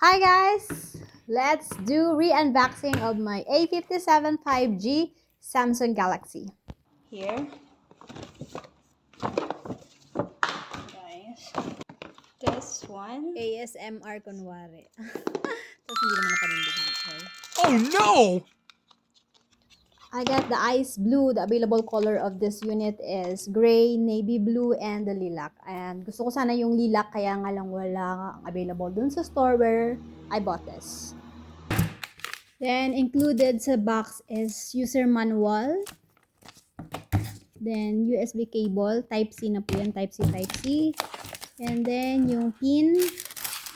Hi guys! Let's do re-unboxing of my A57 5G Samsung Galaxy. Here. Guys. This one. ASMR kunwari. Tapos hindi naman napanindig ng call. Oh no! I got the ice blue. The available color of this unit is gray, navy blue, and the lilac. And gusto ko sana yung lilac kaya nga lang wala available dun sa store where I bought this. Then included sa box is user manual. Then USB cable, Type-C na po yan, Type-C, Type-C. And then yung pin,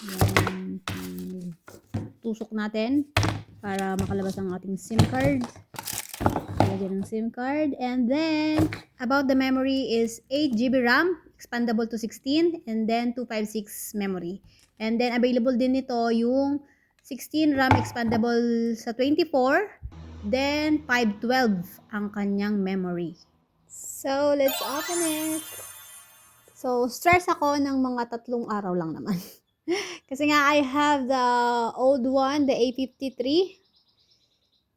yung tusok natin para makalabas ang ating SIM card. Lagyan ng SIM card. And then, about the memory is 8GB RAM, expandable to 16, and then 256 memory. And then, available din nito yung 16 RAM expandable sa 24, then 512 ang kanyang memory. So, let's open it. So, stress ako ng mga 3 araw lang naman. Kasi nga, I have the old one, the A53.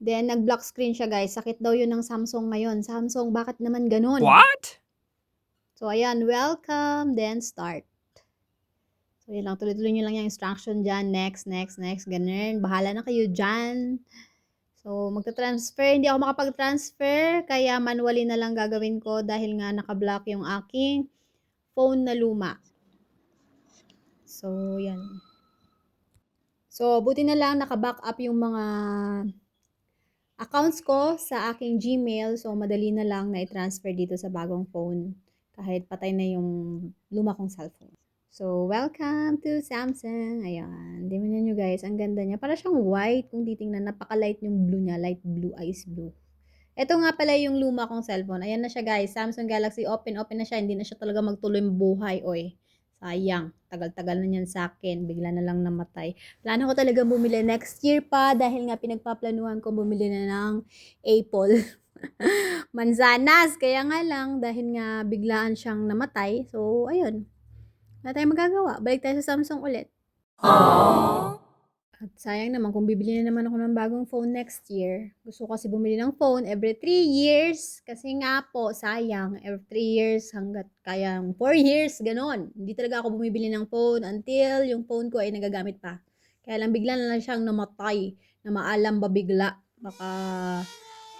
Then, nag-block screen siya, guys. Sakit daw yun ng Samsung ngayon. Samsung, bakit naman ganun? What? So, ayan. Welcome. Then, start. So, yun lang. Tuloy-tuloy nyo lang yung instruction dyan. Next, next, next. Ganun. Bahala na kayo dyan. So, magta-transfer. Hindi ako makapag-transfer. Kaya, manually na lang gagawin ko dahil nga naka-block yung aking phone na luma. So, yan. So, buti na lang naka-back up yung mga accounts ko sa aking Gmail. So, madali na lang na i-transfer dito sa bagong phone. Kahit patay na yung luma kong cellphone. So, welcome to Samsung. Ayan. Di mo nyo guys, ang ganda niya. Para siyang white kung titingnan. Napaka-light yung blue niya. Light blue, ice blue. Ito nga pala yung luma kong cellphone. Ayan na siya guys. Samsung Galaxy open na siya. Hindi na siya talaga magtuloy buhay. Oy, sayang. Tagal-tagal na yan sa akin. Bigla na lang namatay. Plano ko talaga bumili next year pa dahil nga pinagpaplanuhan ko bumili na ng Apple. Manzanas. Kaya nga lang dahil nga biglaan siyang namatay. So, ayun. Wala tayong magagawa. Balik tayo sa Samsung ulit. Aww. At sayang naman kung bibili na naman ako ng bagong phone next year. Gusto ko kasi bumili ng phone every 3 years. Kasi nga po, sayang. Every 3 years hanggat kayang 4 years, ganon. Hindi talaga ako bumibili ng phone until yung phone ko ay nagagamit pa. Kaya lang bigla na lang siyang namatay. Na maalam ba bigla. Baka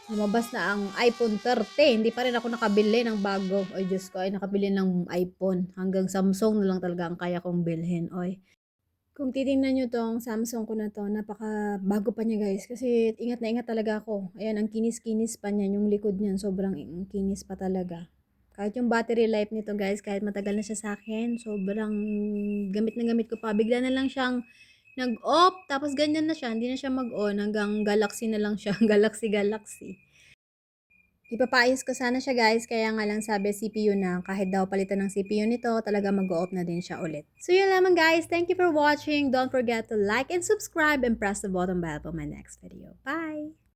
lumabas na ang iPhone 13. Hindi pa rin ako nakabili ng bago. Ay Diyos ko, ay nakabili ng iPhone. Hanggang Samsung na lang talaga ang kaya kong bilhin. Oy. Kung titingnan nyo tong Samsung ko na to, napaka bago pa niya guys. Kasi ingat na ingat talaga ako. Ayan, ang kinis-kinis pa niyan. Yung likod niyan, sobrang kinis pa talaga. Kahit yung battery life nito guys, kahit matagal na siya sa akin, sobrang gamit na gamit ko pa. Bigla na lang siyang nag-off, tapos ganyan na siya. Hindi na siya mag-on, hanggang Galaxy na lang siya. Galaxy. Ipapaayos ko sana siya guys, kaya nga lang sabi CPU na kahit daw palitan ng CPU nito, talaga mag-o-off na din siya ulit. So yun lamang guys, thank you for watching. Don't forget to like and subscribe and press the button bell for my next video. Bye!